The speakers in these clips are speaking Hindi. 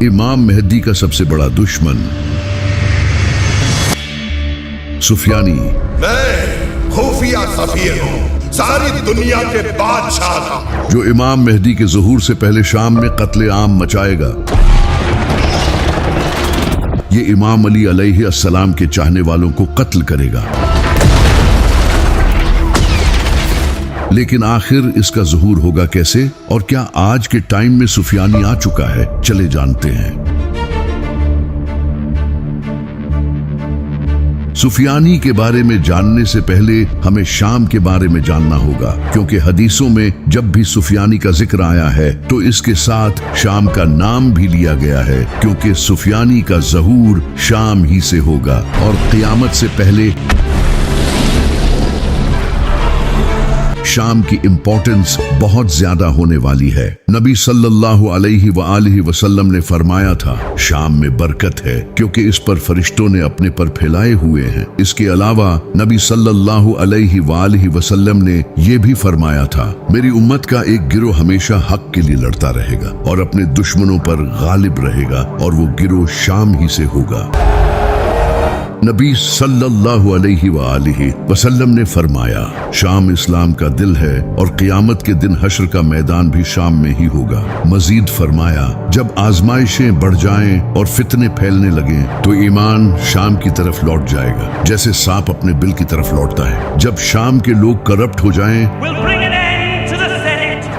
इमाम मेहदी का सबसे बड़ा दुश्मन सुफियानी। मैं खुफिया सफीर हूँ, सारी दुनिया के बादशाह का, जो इमाम मेहदी के ज़ुहूर से पहले शाम में कत्ले आम मचाएगा। ये इमाम अली अलैहिस्सलाम के चाहने वालों को कत्ल करेगा। लेकिन आखिर इसका ज़ुहूर होगा कैसे, और क्या आज के टाइम में सुफियानी आ चुका है? चले जानते हैं। सुफियानी के बारे में जानने से पहले हमें शाम के बारे में जानना होगा, क्योंकि हदीसों में जब भी सुफियानी का जिक्र आया है तो इसके साथ शाम का नाम भी लिया गया है, क्योंकि सुफियानी का ज़हूर शाम ही से होगा और क़यामत से पहले शाम की इंपॉर्टेंस बहुत ज्यादा होने वाली है। नबी सल्लल्लाहु अलैहि वसल्लम ने फरमाया था, शाम में बरकत है क्योंकि इस पर फरिश्तों ने अपने पर फैलाए हुए हैं। इसके अलावा नबी सल्लल्लाहु अलैहि वसल्लम ने यह भी फरमाया था, मेरी उम्मत का एक गिरोह हमेशा हक के लिए लड़ता रहेगा और अपने दुश्मनों पर गालिब रहेगा, और वो गिरोह शाम ही से होगा। नबी सल्लल्लाहु अलैहि वसल्लम ने फरमाया, शाम इस्लाम का दिल है और क़यामत के दिन हश्र का मैदान भी शाम में ही होगा। मजीद फरमाया, जब आजमाइशें बढ़ जाएं और फितने फैलने लगें तो ईमान शाम की तरफ लौट जाएगा, जैसे सांप अपने बिल की तरफ लौटता है। जब शाम के लोग करप्ट हो जाएं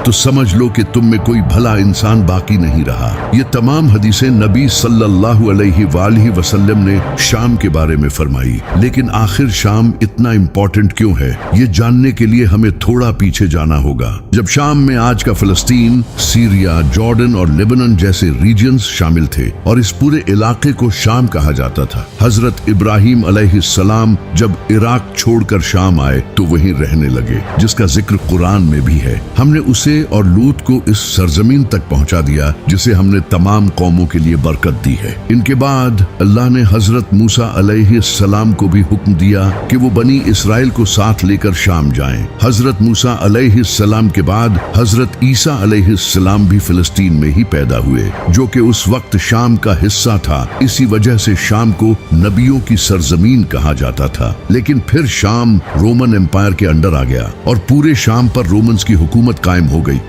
तो समझ लो कि तुम में कोई भला इंसान बाकी नहीं रहा। ये तमाम हदीसें नबी सल्लल्लाहु अलैहि वसल्लम ने शाम के बारे में फरमाई। लेकिन आखिर शाम इतना इम्पोर्टेंट क्यों है, ये जानने के लिए हमें थोड़ा पीछे जाना होगा। जब शाम में आज का फलस्तीन, सीरिया, जॉर्डन और लेबनान जैसे रीजन्स शामिल थे और इस पूरे इलाके को शाम कहा जाता था। हजरत इब्राहिम अलैहिस्सलाम जब इराक छोड़कर शाम आए तो वहीं रहने लगे, जिसका जिक्र कुरान में भी है। हमने उसे और लूत को इस सरजमीन तक पहुंचा दिया जिसे हमने तमाम कौमों के लिए बरकत दी है। इनके बाद अल्लाह ने हजरत मूसा अलैहिस्सलाम को भी हुक्म दिया कि वो बनी इसराइल को साथ लेकर शाम जाएं। हजरत मूसा अलैहिस्सलाम के बाद हजरत ईसा अलैहिस्सलाम भी फिलिस्तीन में ही पैदा हुए, जो कि उस वक्त शाम का हिस्सा था। इसी वजह से शाम को नबियों की सरजमीन कहा जाता था। लेकिन फिर शाम रोमन एम्पायर के अंडर आ गया और पूरे शाम पर रोमन्स की हुकूमत कायम हो गई।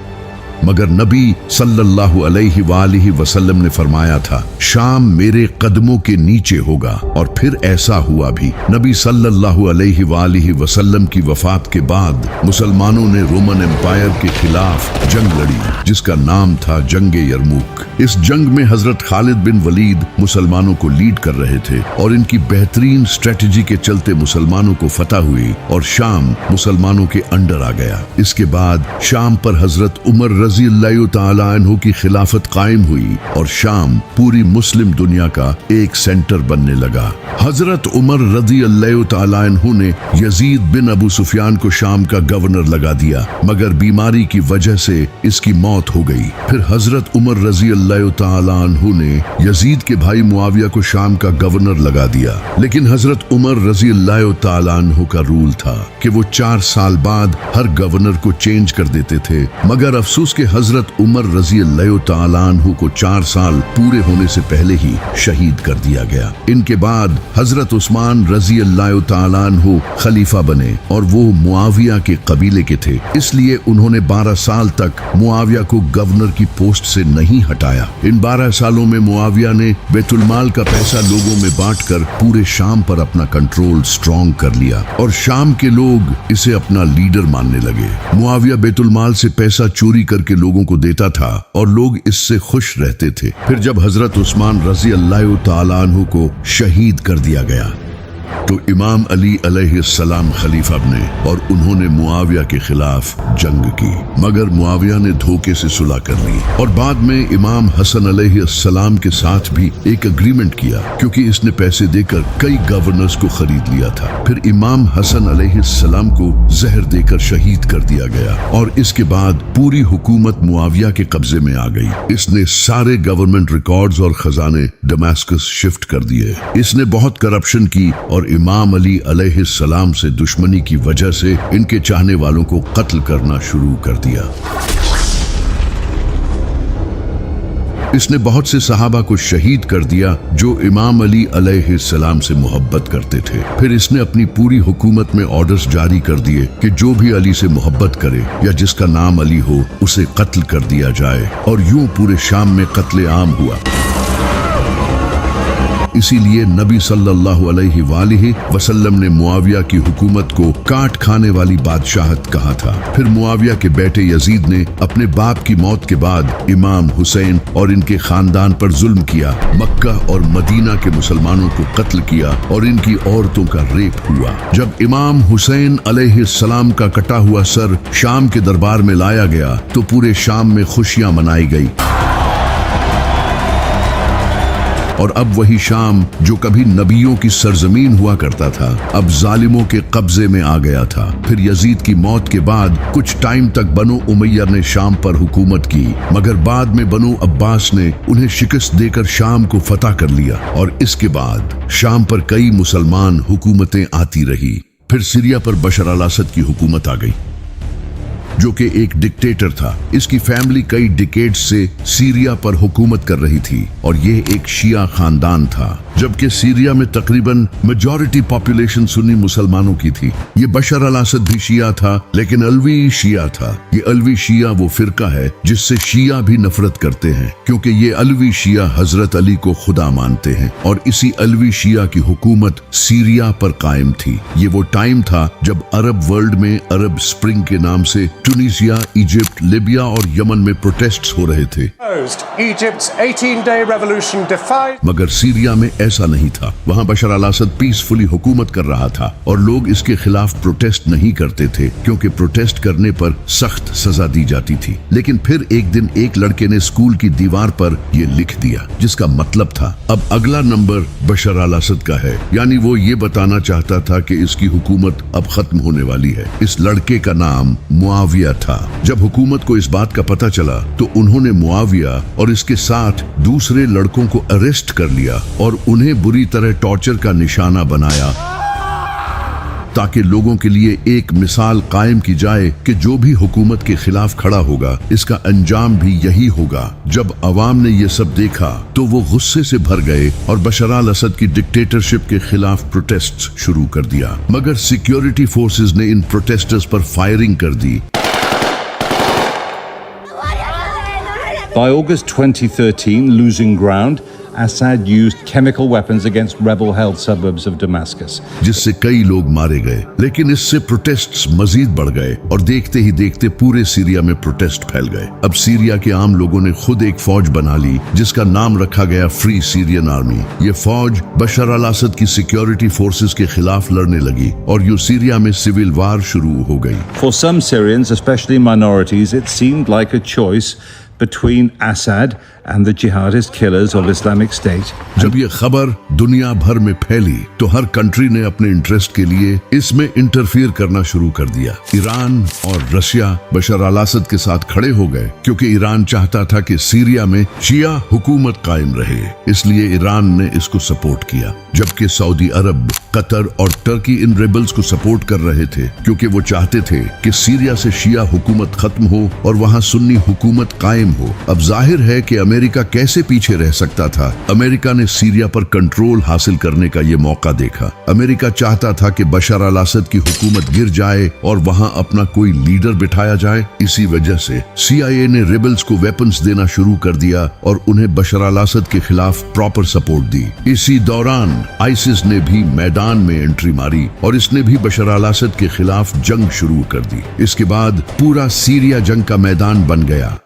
मगर नबी सल्लल्लाहु अलैहि वसल्लम ने फरमाया था, शाम मेरे कदमों के नीचे होगा, और फिर ऐसा हुआ भी। नबी सल्लल्लाहु अलैहि वसल्लम की वफात के बाद मुसलमानों ने रोमन एम्पायर के खिलाफ जंग लड़ी, जिसका नाम था जंगे यरमुक। इस जंग में हजरत खालिद बिन वलीद मुसलमानों को लीड कर रहे थे और इनकी बेहतरीन स्ट्रेटजी के चलते मुसलमानों को फतह हुई और शाम मुसलमानों के अंडर आ गया। इसके बाद शाम पर हजरत उमर रज़ी अल्लाह तआला अन्हु की खिलाफत कायम हुई और शाम पूरी मुस्लिम दुनिया का एक सेंटर बनने लगा। हजरत उमर रज़ी अल्लाह तआला अन्हु ने यजीद बिन अबू सुफियान को शाम का गवर्नर लगा दिया, मगर बीमारी की वजह से इसकी मौत हो गई। फिर हजरत उमर रज़ी अल्लाह तआला अन्हु ने यजीद के भाई मुआविया को शाम का गवर्नर लगा दिया। लेकिन हजरत उमर रज़ी अल्लाह तआला अन्हु का रूल था कि वो 4 साल बाद हर गवर्नर को चेंज कर देते थे। मगर अफसोस के हजरत उमर रज़ी अल्लाह तआला अन्हु को 4 साल पूरे होने से पहले ही शहीद कर दिया गया। इनके बाद हजरत उस्मान रज़ी अल्लाह तआला अन्हु खलीफा बने और वो मुआविया के कबीले के थे, इसलिए उन्होंने 12 साल तक मुआविया को गवर्नर की पोस्ट से नहीं हटाया। इन 12 सालों में मुआविया ने बैतुलमाल का पैसा लोगों में बांटकर पूरे शाम पर अपना कंट्रोल स्ट्रॉन्ग कर लिया और शाम के लोग इसे अपना लीडर मानने लगे। मुआविया बैतुलमाल से पैसा चोरी करके लोगों को देता था और लोग इससे खुश रहते थे। फिर जब हजरत उस्मान रज़ी अल्लाह तआला अन्हु को शहीद कर दिया गया तो इमाम अली अलैहिस्सलाम खलीफा बने और उन्होंने मुआविया के खिलाफ जंग की, मगर मुआविया ने धोखे से सुलह कर ली और बाद में इमाम हसन अलैहिस्सलाम के साथ भी एक एग्रीमेंट किया, क्योंकि इसने पैसे देकर कई गवर्नर्स को खरीद लिया था। फिर इमाम हसन अलैहिस्सलाम को जहर देकर शहीद कर दिया गया और इसके बाद पूरी हुकूमत मुआविया के कब्जे में आ गई। इसने सारे गवर्नमेंट रिकॉर्ड्स और खजाने दमास्कस शिफ्ट कर दिए। इसने बहुत करप्शन की और इमाम अली अलैहिस्सलाम से दुश्मनी की वजह से इनके चाहने वालों को कत्ल करना शुरू कर दिया। इसने बहुत से सहाबा को शहीद कर दिया जो इमाम अली अलैहिस्सलाम से मोहब्बत करते थे। फिर इसने अपनी पूरी हुकूमत में ऑर्डर्स जारी कर दिए कि जो भी अली से मोहब्बत करे या जिसका नाम अली हो उसे कत्ल कर दिया जाए, और यूं पूरे शाम में कत्ले आम हुआ। इसीलिए नबी सल्लल्लाहु अलैहि वसल्लम ने मुआविया की हुकूमत को काट खाने वाली बादशाहत कहा था। फिर मुआविया के बेटे यजीद ने अपने बाप की मौत के बाद इमाम हुसैन और इनके खानदान पर जुल्म किया, मक्का और मदीना के मुसलमानों को कत्ल किया और इनकी औरतों का रेप हुआ। जब इमाम हुसैन अलैहिस्सलाम का कटा हुआ सर शाम के दरबार में लाया गया तो पूरे शाम में खुशियां मनाई गई, और अब वही शाम जो कभी नबियों की सरजमीन हुआ करता था अब जालिमों के कब्जे में आ गया था। फिर यजीद की मौत के बाद कुछ टाइम तक बनु उमैया ने शाम पर हुकूमत की, मगर बाद में बनु अब्बास ने उन्हें शिकस्त देकर शाम को फतह कर लिया, और इसके बाद शाम पर कई मुसलमान हुकूमतें आती रही। फिर सीरिया पर बशर अल असद की हुकूमत आ गई जो कि एक डिक्टेटर था। इसकी फैमिली कई डिकेड से सीरिया पर हुकूमत कर रही थी और ये एक शिया खानदान था, जबकि सीरिया में तकरीबन मेजॉरिटी पॉपुलेशन सुन्नी मुसलमानों की थी। ये बशर अल असद भी शिया था, लेकिन अलवी शिया था। ये अलवी शिया वो फिरका है जिससे शिया भी नफरत करते हैं, क्योंकि ये अलवी शिया हजरत अली को खुदा मानते हैं, और इसी अलवी शिया की हुकूमत सीरिया पर कायम थी। ये वो टाइम था जब अरब वर्ल्ड में अरब स्प्रिंग के नाम से ट्यूनीसिया, इजिप्ट, लिबिया और यमन में प्रोटेस्ट्स हो रहे थे। मगर सीरिया में ऐसा नहीं था। वहां बशर अल असद पीसफुली हुकूमत कर रहा था और लोग इसके खिलाफ प्रोटेस्ट नहीं करते थे, क्योंकि प्रोटेस्ट करने पर सख्त सजा दी जाती थी। लेकिन फिर एक दिन एक लड़के ने स्कूल की दीवार पर यह लिख दिया, जिसका मतलब था अब अगला नंबर बशर अल असद का है। यानी वो ये बताना चाहता था कि इसकी हुकूमत अब खत्म होने वाली है। इस लड़के का नाम मुआविया था। जब हुकूमत को इस बात का पता चला तो उन्होंने मुआविया और इसके साथ दूसरे लड़कों को अरेस्ट कर लिया और उन्हें बुरी तरह टॉर्चर का निशाना बनाया, ताकि लोगों के लिए एक मिसाल कायम की जाए कि जो भी हुकूमत के खिलाफ खड़ा होगा इसका अंजाम भी यही होगा। जब अवाम ने ये सब देखा तो वो गुस्से से भर गए और बशर अल असद की डिक्टेटरशिप के खिलाफ प्रोटेस्ट्स शुरू कर दिया, मगर सिक्योरिटी फोर्सेस ने इन प्रोटेस्टर्स पर फायरिंग कर दी। By August 2013, losing ground, Assad used chemical weapons against rebel-held suburbs of Damascus. जिससे कई लोग मारे गए, लेकिन इससे प्रोटेस्ट्स मजीद बढ़ गए और देखते ही देखते पूरे सीरिया में प्रोटेस्ट फैल गए। अब सीरिया के आम लोगों ने खुद एक फौज बना ली जिसका नाम रखा गया फ्री सीरियन आर्मी। ये फौज बशर अल असद की सिक्योरिटी फोर्सेस के खिलाफ लड़ने लगी और यूं सीरिया में सिविल वार शुरू हो गई। For some Syrians, especially minorities, it seemed like a choice between Assad and the jihadist killers of Islamic State. जब ये खबर दुनिया भर में फैली तो हर कंट्री ने अपने इंटरेस्ट के लिए इसमें इंटरफियर करना शुरू कर दिया। ईरान और रशिया बशर अल असद के साथ खड़े हो गए, क्योंकि ईरान चाहता था कि सीरिया में शिया हुकूमत कायम रहे, इसलिए ईरान ने इसको सपोर्ट किया। जबकि सऊदी अरब, कतर और टर्की इन रेबल्स को सपोर्ट कर रहे थे, क्योंकि वो चाहते थे कि सीरिया से शिया हुकूमत खत्म हो और वहां सुन्नी हुकूमत कायम हो। अब जाहिर है कि अमेरिका कैसे पीछे रह सकता था। अमेरिका ने सीरिया पर कंट्रोल हासिल करने का ये मौका देखा। अमेरिका चाहता था कि बशर अल असद की हुकूमत गिर जाए और वहां अपना कोई लीडर बिठाया जाए। इसी वजह से CIA ने रेबल्स को वेपन्स देना शुरू कर दिया और उन्हें बशर अल असद के खिलाफ प्रॉपर सपोर्ट दी। इसी दौरान आइसिस ने भी मैदान में एंट्री मारी और इसने भी बशर अल असद के खिलाफ जंग शुरू कर दी। इसके बाद पूरा सीरिया जंग का मैदान बन गया।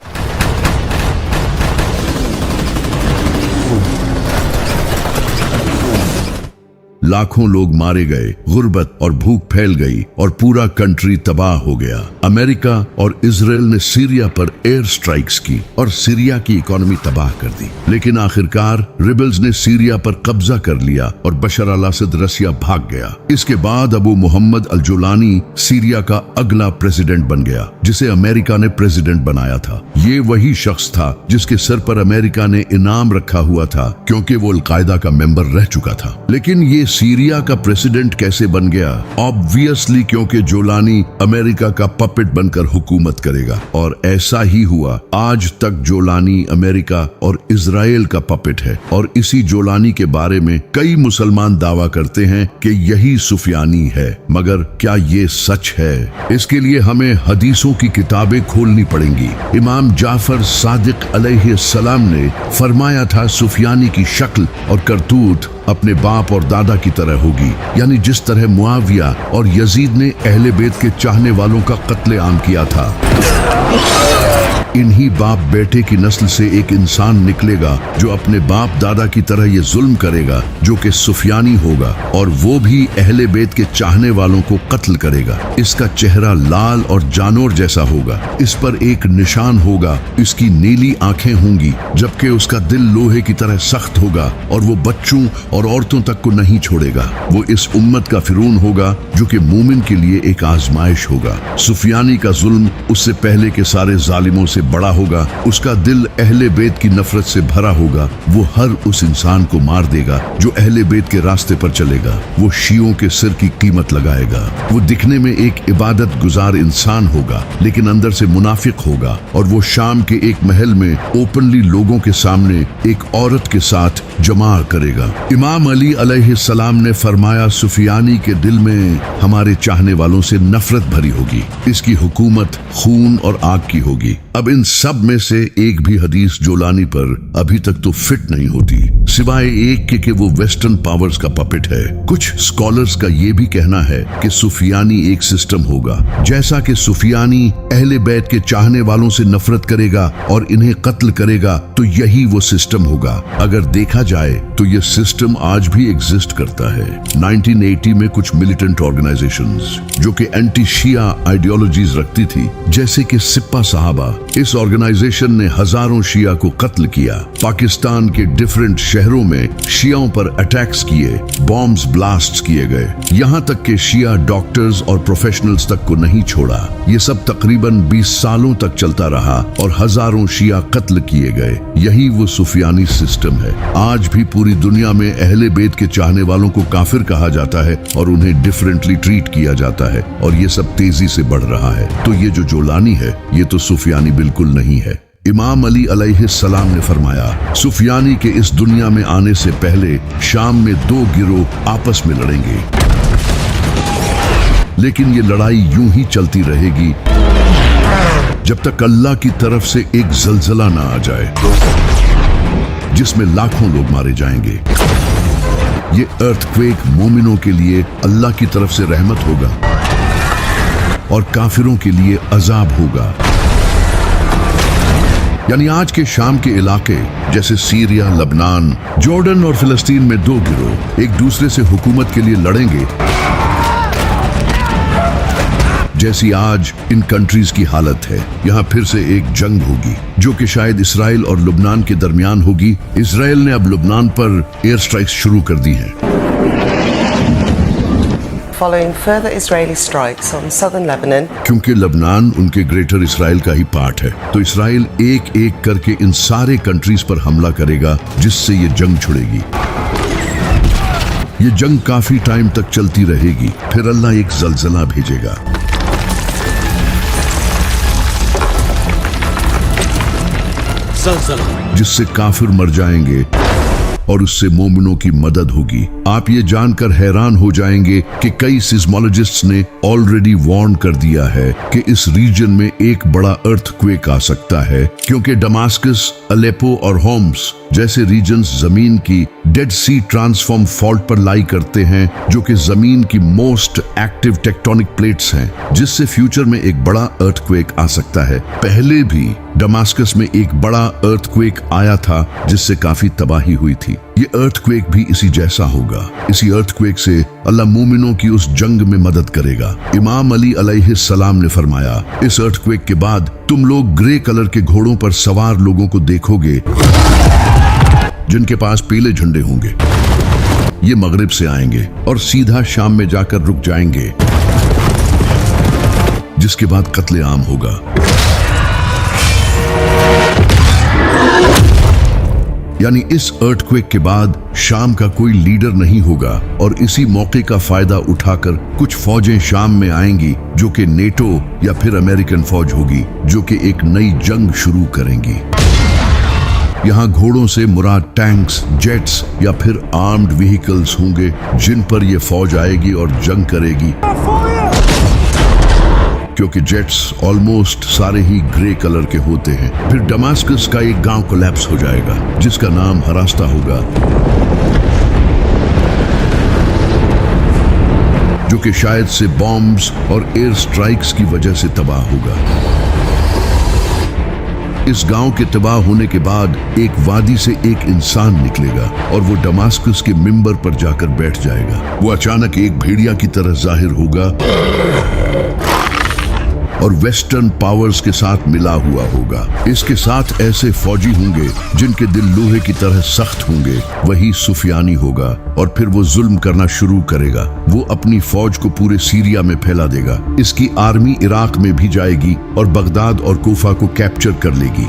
लाखों लोग मारे गए, गुर्बत और भूख फैल गई और पूरा कंट्री तबाह हो गया। अमेरिका और इजराइल ने सीरिया पर एयर स्ट्राइक्स की और सीरिया की इकोनॉमी तबाह कर दी। लेकिन आखिरकार रिबल्स ने सीरिया पर कब्जा कर लिया और बशर अल असद रसिया भाग गया। इसके बाद अबू मोहम्मद अल जुलानी सीरिया का अगला प्रेसिडेंट बन गया, जिसे अमेरिका ने प्रेसिडेंट बनाया था। ये वही शख्स था जिसके सर पर अमेरिका ने इनाम रखा हुआ था, क्योंकि वो अल कायदा का मेंबर रह चुका था। लेकिन ये सीरिया का प्रेसिडेंट कैसे बन गया? ऑब्वियसली क्योंकि जोलानी अमेरिका का पपेट बनकर हुकूमत करेगा, और ऐसा ही हुआ। आज तक जोलानी अमेरिका और इजराइल का पपेट है, और इसी जोलानी के बारे में कई मुसलमान दावा करते हैं कि यही सुफियानी है। मगर क्या ये सच है? इसके लिए हमें हदीसों की किताबें खोलनी पड़ेंगी। इमाम जाफर सादिक अलैहिस्सलाम ने फरमाया था, सुफियानी की शक्ल और करतूत अपने बाप और दादा की तरह होगी, यानी जिस तरह मुआविया और यजीद ने अहले बैत के चाहने वालों का कत्ले आम किया था। इन्हीं बाप बेटे की नस्ल से एक इंसान निकलेगा जो अपने बाप दादा की तरह ये जुल्म करेगा, जो कि सुफियानी होगा, और वो भी अहले बैत के चाहने वालों को कत्ल करेगा। इसका चेहरा लाल और जानवर जैसा होगा, इस पर एक निशान होगा, इसकी नीली आंखें होंगी, जबकि उसका दिल लोहे की तरह सख्त होगा, और वो बच्चों और औरतों तक को नहीं छोड़ेगा। वो इस उम्मत का फिरौन होगा, जो कि मोमिन के लिए एक आजमाइश होगा। सुफियानी का जुल्म उससे पहले के सारे जालिमों से बड़ा होगा। उसका दिल अहले बैत की नफरत से भरा होगा। वो हर उस इंसान को मार देगा जो अहले बैत के रास्ते पर चलेगा। वो शियों के सिर की कीमत लगाएगा। वो दिखने में एक इबादत गुजार इंसान होगा, लेकिन अंदर से मुनाफिक होगा, और वो शाम के एक महल में ओपनली लोगों के सामने एक औरत के साथ जमा करेगा। इमाम अली अलैहिस्सलाम ने फरमाया, सुफियानी के दिल में हमारे चाहने वालों से नफरत भरी होगी। इसकी हुकूमत खून और आग की होगी। अब इन सब में से एक भी हदीस जोलानी पर अभी तक तो फिट नहीं होती, सिवाय एक के वो वेस्टर्न पावर्स का पपेट है। कुछ स्कॉलर्स का ये भी कहना है कि सुफियानी एक सिस्टम होगा। जैसा कि सुफियानी अहले बैत के चाहने वालों से नफरत करेगा और इन्हें कत्ल करेगा, तो यही वो सिस्टम होगा। अगर देखा जाए तो ये सिस्टम आज भी एग्जिस्ट करता है। 1980 में कुछ मिलिटेंट ऑर्गेनाइजेशंस जो कि एंटी शिया आइडियोलॉजीज रखती थी, जैसे कि सिप्पा साहबा, इस ऑर्गेनाइजेशन ने हजारों शिया को कत्ल किया। पाकिस्तान के डिफरेंट शहरों में शियाओं पर अटैक्स किए, बॉम्ब्स ब्लास्ट किए गए, यहाँ तक के शिया डॉक्टर्स और प्रोफेशनल्स तक को नहीं छोड़ा। ये सब तकरीबन 20 सालों तक चलता रहा और हजारों शिया कत्ल किए गए। यही वो सुफियानी सिस्टम है। आज भी पूरी दुनिया में अहले बैत के चाहने वालों को काफिर कहा जाता है और उन्हें डिफरेंटली ट्रीट किया जाता है, और ये सब तेजी से बढ़ रहा है। तो ये जो जोलानी है, ये तो सुफियानी बिल्कुल नहीं है। इमाम अली अलैहिस्सलाम ने फरमाया, सुफियानी के इस दुनिया में आने से पहले शाम में 2 गिरोह आपस में लड़ेंगे, लेकिन ये लड़ाई यूं ही चलती रहेगी जब तक अल्लाह की तरफ से एक जलजला ना आ जाए, जिसमें लाखों लोग मारे जाएंगे। ये अर्थक्वेक मोमिनों के लिए अल्लाह की तरफ से रहमत होगा और काफिरों के लिए अजाब होगा। यानी आज के शाम के इलाके जैसे सीरिया, लबनान, जॉर्डन और फिलिस्तीन में 2 गिरोह एक दूसरे से हुकूमत के लिए लड़ेंगे, जैसी आज इन कंट्रीज की हालत है। यहाँ फिर से एक जंग होगी जो कि शायद इसराइल और लुबनान के दरमियान होगी। इसराइल ने अब लुबनान पर एयर स्ट्राइक्स शुरू कर दी हैं। Following further Israeli strikes on southern Lebanon, क्योंकि लबनान उनके ग्रेटर इसराइल का ही पार्ट है, तो इसराइल एक एक करके इन सारे कंट्रीज पर हमला करेगा, जिससे ये जंग छिड़ेगी। ये जंग काफी टाइम तक चलती रहेगी, फिर अल्लाह एक जलजला भेजेगा। जिससे काफिर मर जाएंगे और उससे मोमिनों की मदद होगी। आप ये जानकर हैरान हो जाएंगे कि कई सिस्मोलॉजिस्ट्स ने ऑलरेडी वार्न कर दिया है कि इस रीजन में एक बड़ा अर्थक्वेक आ सकता है, क्योंकि दमास्कस, अलेपो और होम्स जैसे रीजन्स जमीन की डेड सी ट्रांसफॉर्म फॉल्ट पर लाई करते हैं, जो कि जमीन की मोस्ट एक्टिव टेक्टोनिक प्लेट्स हैं, जिससे फ्यूचर में एक बड़ा अर्थक्वेक आ सकता है। पहले भी दमास्कस में एक बड़ा अर्थक्वेक आया था, जिससे काफी तबाही हुई थी। ये अर्थक्वेक भी इसी जैसा होगा। इसी अर्थक्वेक से अल्लाह मोमिनों की उस जंग में मदद करेगा। इमाम अली अलैहिस्सलाम ने फरमाया, इस अर्थक्वेक के बाद तुम लोग ग्रे कलर के घोड़ों पर सवार लोगों को देखोगे, जिनके पास पीले झंडे होंगे। ये मगरिब से आएंगे और सीधा शाम में जाकर रुक जाएंगे, जिसके बाद कत्ले आम होगा। यानी इस अर्थक्वेक के बाद शाम का कोई लीडर नहीं होगा और इसी मौके का फायदा उठाकर कुछ फौजें शाम में आएंगी जो कि नेटो या फिर अमेरिकन फौज होगी, जो कि एक नई जंग शुरू करेंगी। यहाँ घोड़ों से मुराद टैंक्स, जेट्स या फिर आर्म्ड व्हीकल्स होंगे जिन पर यह फौज आएगी और जंग करेगी। क्योंकि जेट्स ऑलमोस्ट सारे ही ग्रे कलर के होते हैं। फिर दमास्कस का एक गांव कोलैप्स हो जाएगा जिसका नाम हरास्ता होगा, जो कि शायद से बॉम्ब्स और एयर स्ट्राइक्स की वजह से तबाह होगा। इस गांव के तबाह होने के बाद एक वादी से एक इंसान निकलेगा और वो दमास्कस के मिंबर पर जाकर बैठ जाएगा। वो अचानक एक भेड़िया की तरह जाहिर होगा और वेस्टर्न पावर्स के साथ मिला हुआ होगा। इसके साथ ऐसे फौजी होंगे जिनके दिल लोहे की तरह सख्त होंगे, वही सुफियानी होगा। और फिर वो जुल्म करना शुरू करेगा। वो अपनी फौज को पूरे सीरिया में फैला देगा। इसकी आर्मी इराक में भी जाएगी और बगदाद और कोफा को कैप्चर कर लेगी।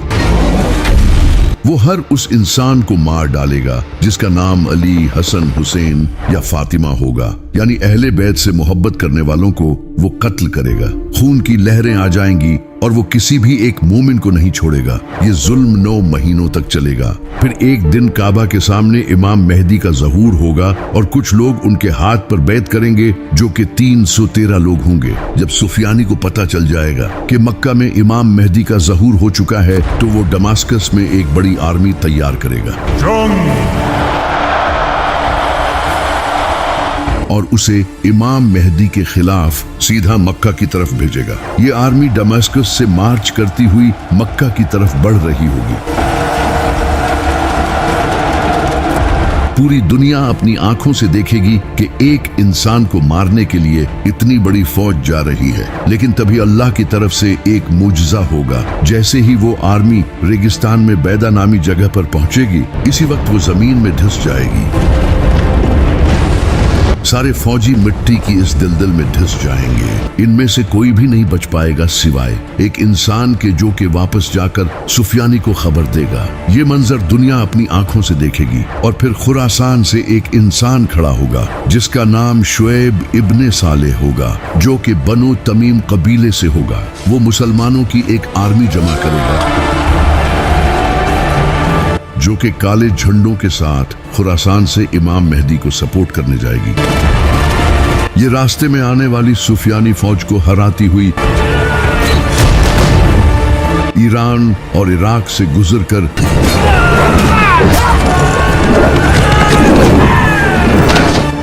वो हर उस इंसान को मार डालेगा जिसका नाम अली, हसन, हुसैन या फातिमा होगा, यानी अहले बैत से मोहब्बत करने वालों को वो कत्ल करेगा। खून की लहरें आ जाएंगी और वो किसी भी एक मोमिन को नहीं छोड़ेगा। ये जुल्म 9 महीनों तक चलेगा। फिर एक दिन काबा के सामने इमाम मेहदी का ज़हूर होगा और कुछ लोग उनके हाथ पर बैत करेंगे जो कि 313 लोग होंगे। जब सुफियानी को पता चल जाएगा कि मक्का में इमाम मेहदी का ज़हूर हो चुका है तो वो दमास्कस में एक बड़ी आर्मी तैयार करेगा और उसे इमाम मेहदी के खिलाफ सीधा मक्का की तरफ भेजेगा। ये आर्मी दमास्कस से मार्च करती हुई मक्का की तरफ बढ़ रही होगी। पूरी दुनिया अपनी आंखों से देखेगी कि एक इंसान को मारने के लिए इतनी बड़ी फौज जा रही है। लेकिन तभी अल्लाह की तरफ से एक मुजज़ा होगा। जैसे ही वो आर्मी रेगिस्तान में बैदा नामी जगह पर पहुंचेगी, इसी वक्त वो जमीन में धंस जाएगी। सारे फौजी मिट्टी की इस दलदल में धंस जाएंगे। इनमें से कोई भी नहीं बच पाएगा सिवाय एक इंसान के, जो कि वापस जाकर सुफियानी को खबर देगा। ये मंजर दुनिया अपनी आंखों से देखेगी। और फिर खुरासान से एक इंसान खड़ा होगा जिसका नाम शुएब इब्ने सालेह होगा, जो कि बनो तमीम कबीले से होगा। वो मुसलमानों की एक आर्मी जमा करेगा जो कि काले झंडों के साथ खुरासान से इमाम मेहदी को सपोर्ट करने जाएगी। ये रास्ते में आने वाली सुफियानी फौज को हराती हुई ईरान और इराक से गुजरकर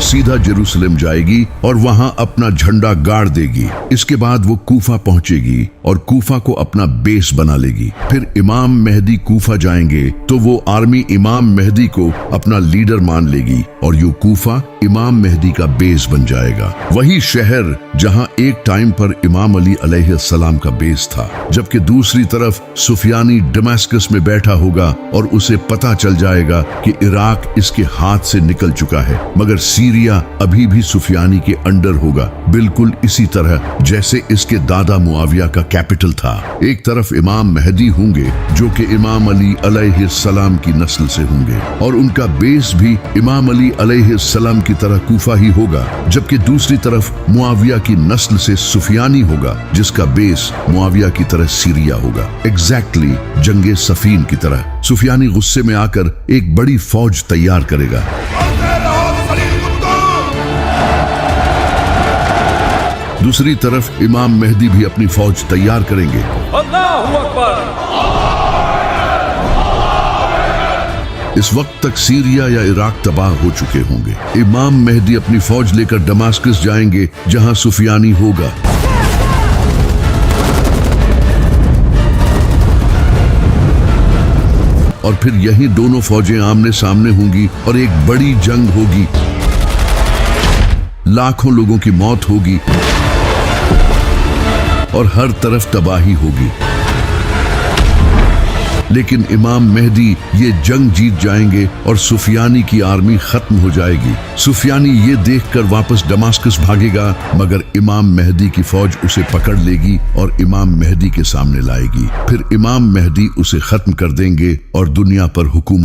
सीधा जेरूसलम जाएगी और वहां अपना झंडा गाड़ देगी। इसके बाद वो कूफा पहुंचेगी और कूफा को अपना बेस बना लेगी। फिर इमाम मेहदी कूफा जाएंगे तो वो आर्मी इमाम मेहदी को अपना लीडर मान लेगी और यूं कूफा इमाम मेहदी का बेस बन जाएगा। वही शहर जहां एक टाइम पर इमाम अली अलैहिस्सलाम का बेस था। जबकि दूसरी तरफ सुफियानी दमास्कस में बैठा होगा और उसे पता चल जाएगा कि इराक इसके हाथ से निकल चुका है, मगर सीरिया अभी भी सुफियानी के अंडर होगा, बिल्कुल इसी तरह जैसे इसके दादा मुआविया का कैपिटल था। एक तरफ इमाम मेहदी होंगे जो कि इमाम अली अलैहिस्सलाम की नस्ल से होंगे और उनका बेस भी इमाम अली अलैहिस्सलाम की तरह कूफा ही होगा, जबकि दूसरी तरफ मुआविया की नस्ल से सुफियानी होगा जिसका बेस मुआविया की तरह सीरिया होगा। एग्जैक्टली जंगे सफीन की तरह सुफियानी गुस्से में आकर एक बड़ी फौज तैयार करेगा। दूसरी तरफ इमाम मेहदी भी अपनी फौज तैयार करेंगे। अल्लाहु अकबर। इस वक्त तक सीरिया या इराक तबाह हो चुके होंगे। इमाम मेहदी अपनी फौज लेकर दमास्कस जाएंगे जहां सुफियानी होगा। और फिर यही दोनों फौजें आमने सामने होंगी और एक बड़ी जंग होगी। लाखों लोगों की मौत होगी और हर तरफ तबाही होगी। लेकिन इमाम मेहदी ये जंग जीत जाएंगे और सुफियानी की आर्मी खत्म हो जाएगी। सुफियानी ये देखकर वापस दमास्कस भागेगा, मगर इमाम मेहदी की फौज उसे पकड़ लेगी और इमाम मेहदी के सामने लाएगी। फिर इमाम मेहदी उसे खत्म कर देंगे और दुनिया पर हुकूमत